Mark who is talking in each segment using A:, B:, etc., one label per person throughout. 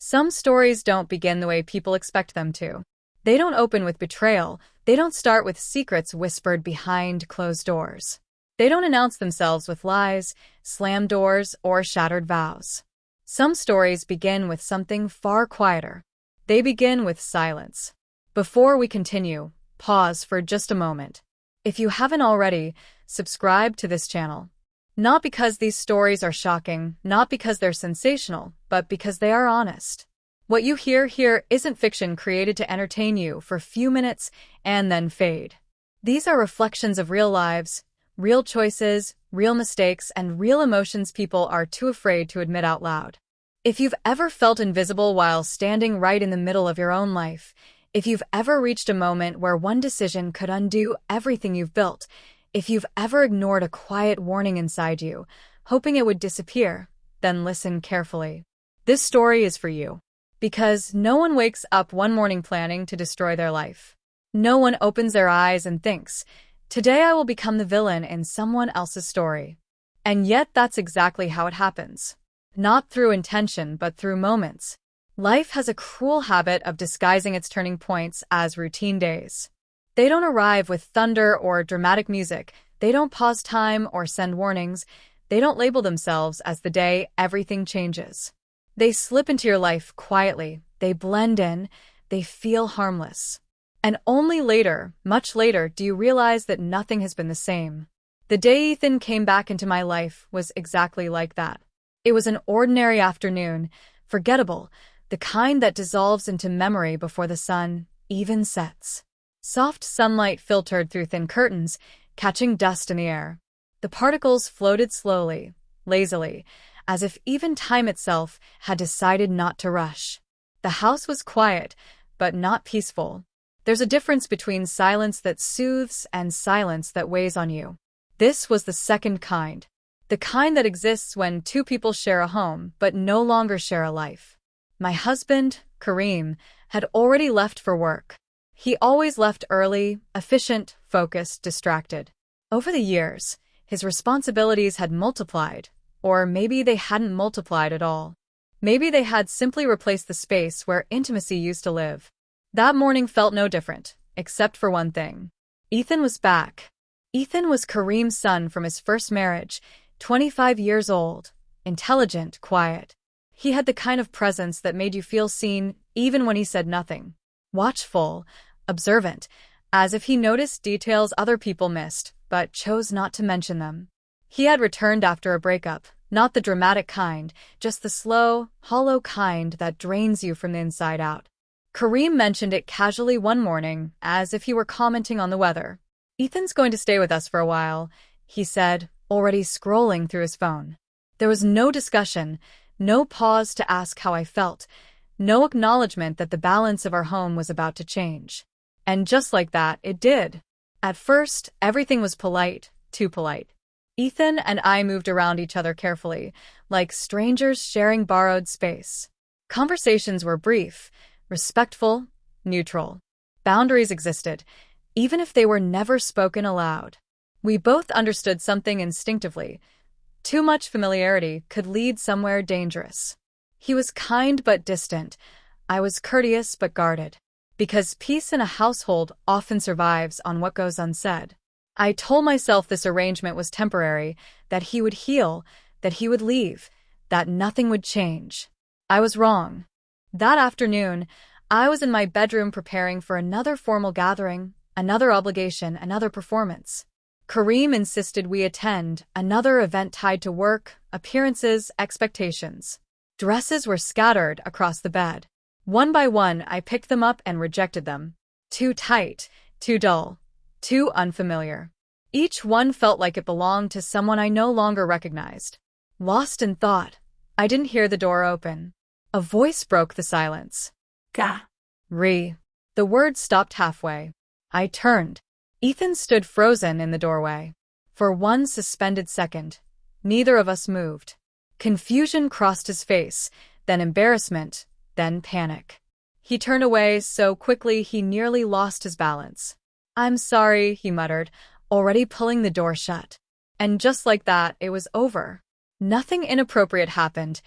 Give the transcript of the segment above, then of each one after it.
A: Some stories don't begin the way people expect them to. They don't open with betrayal. They don't start with secrets whispered behind closed doors. They don't announce themselves with lies, slammed doors, or shattered vows. Some stories begin with something far quieter. They begin with silence. Before we continue, pause for just a moment. If you haven't already, subscribe to this channel. Not because these stories are shocking, not because they're sensational, but because they are honest. What you hear here isn't fiction created to entertain you for a few minutes and then fade. These are reflections of real lives, real choices, real mistakes, and real emotions people are too afraid to admit out loud. If you've ever felt invisible while standing right in the middle of your own life, if you've ever reached a moment where one decision could undo everything you've built, if you've ever ignored a quiet warning inside you, hoping it would disappear, then listen carefully. This story is for you. Because no one wakes up one morning planning to destroy their life. No one opens their eyes and thinks, "Today I will become the villain in someone else's story." And yet that's exactly how it happens. Not through intention, but through moments. Life has a cruel habit of disguising its turning points as routine days. They don't arrive with thunder or dramatic music. They don't pause time or send warnings. They don't label themselves as the day everything changes. They slip into your life quietly. They blend in. They feel harmless. And only later, much later, do you realize that nothing has been the same. The day Ethan came back into my life was exactly like that. It was an ordinary afternoon, forgettable, the kind that dissolves into memory before the sun even sets. Soft sunlight filtered through thin curtains, catching dust in the air. The particles floated slowly, lazily, as if even time itself had decided not to rush. The house was quiet, but not peaceful. There's a difference between silence that soothes and silence that weighs on you. This was the second kind. The kind that exists when two people share a home, but no longer share a life. My husband, Kareem, had already left for work. He always left early, efficient, focused, distracted. Over the years, his responsibilities had multiplied, or maybe they hadn't multiplied at all. Maybe they had simply replaced the space where intimacy used to live. That morning felt no different, except for one thing. Ethan was back. Ethan was Kareem's son from his first marriage, 25 years old, intelligent, quiet. He had the kind of presence that made you feel seen even when he said nothing. Watchful, observant, as if he noticed details other people missed, but chose not to mention them. He had returned after a breakup, not the dramatic kind, just the slow, hollow kind that drains you from the inside out. Kareem mentioned it casually one morning, as if he were commenting on the weather. "Ethan's going to stay with us for a while," he said, already scrolling through his phone. There was no discussion, no pause to ask how I felt, no acknowledgement that the balance of our home was about to change. And just like that, it did. At first, everything was polite, too polite. Ethan and I moved around each other carefully, like strangers sharing borrowed space. Conversations were brief, respectful, neutral. Boundaries existed, even if they were never spoken aloud. We both understood something instinctively. Too much familiarity could lead somewhere dangerous. He was kind but distant. I was courteous but guarded. Because peace in a household often survives on what goes unsaid. I told myself this arrangement was temporary, that he would heal, that he would leave, that nothing would change. I was wrong. That afternoon, I was in my bedroom preparing for another formal gathering, another obligation, another performance. Kareem insisted we attend, another event tied to work, appearances, expectations. Dresses were scattered across the bed. One by one, I picked them up and rejected them. Too tight, too dull, too unfamiliar. Each one felt like it belonged to someone I no longer recognized. Lost in thought, I didn't hear the door open. A voice broke the silence.
B: Ga.
A: Re. The word stopped halfway. I turned. Ethan stood frozen in the doorway. For one suspended second, neither of us moved. Confusion crossed his face, then embarrassment, then panic. He turned away so quickly he nearly lost his balance. "I'm sorry," he muttered, already pulling the door shut. And just like that, it was over. Nothing inappropriate happened,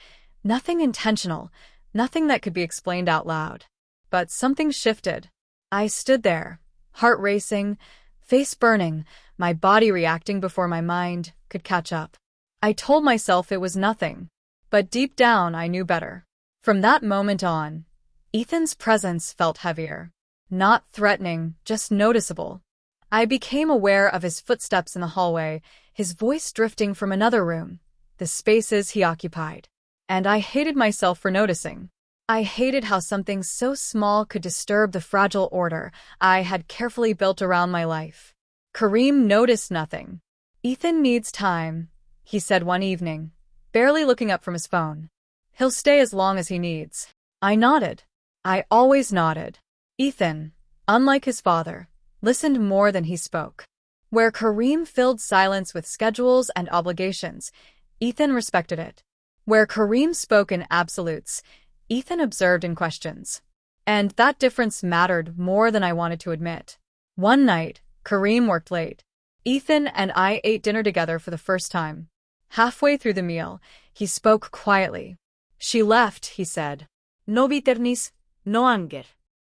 A: nothing intentional, Nothing that could be explained out loud. But something shifted. I stood there, heart racing, face burning, my body reacting before my mind could catch up. I told myself it was nothing, but deep down I knew better. From that moment on, Ethan's presence felt heavier. Not threatening, just noticeable. I became aware of his footsteps in the hallway, his voice drifting from another room, the spaces he occupied. And I hated myself for noticing. I hated how something so small could disturb the fragile order I had carefully built around my life. Kareem noticed nothing. "Ethan needs time," he said one evening, barely looking up from his phone. "He'll stay as long as he needs." I nodded. I always nodded. Ethan, unlike his father, listened more than he spoke. Where Kareem filled silence with schedules and obligations, Ethan respected it. Where Kareem spoke in absolutes, Ethan observed in questions. And that difference mattered more than I wanted to admit. One night, Kareem worked late. Ethan and I ate dinner together for the first time. Halfway through the meal, he spoke quietly. "She left," he said. "No bitterness, no anger.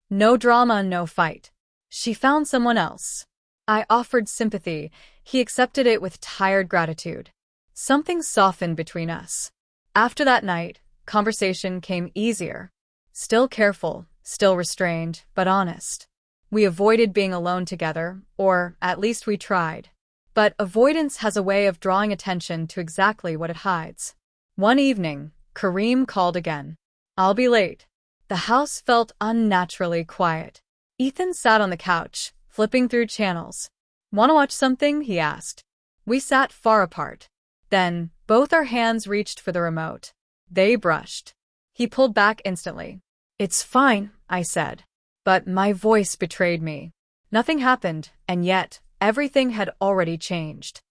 A: No drama, no fight. She found someone else." I offered sympathy. He accepted it with tired gratitude. Something softened between us. After that night, conversation came easier. Still careful, still restrained, but honest. We avoided being alone together, or at least we tried. But avoidance has a way of drawing attention to exactly what it hides. One evening, Kareem called again. "I'll be late." The house felt unnaturally quiet. Ethan sat on the couch, flipping through channels. "Want to watch something?" he asked. We sat far apart. Then, both our hands reached for the remote. They brushed. He pulled back instantly. "It's fine," I said. But my voice betrayed me. Nothing happened, and yet, everything had already changed.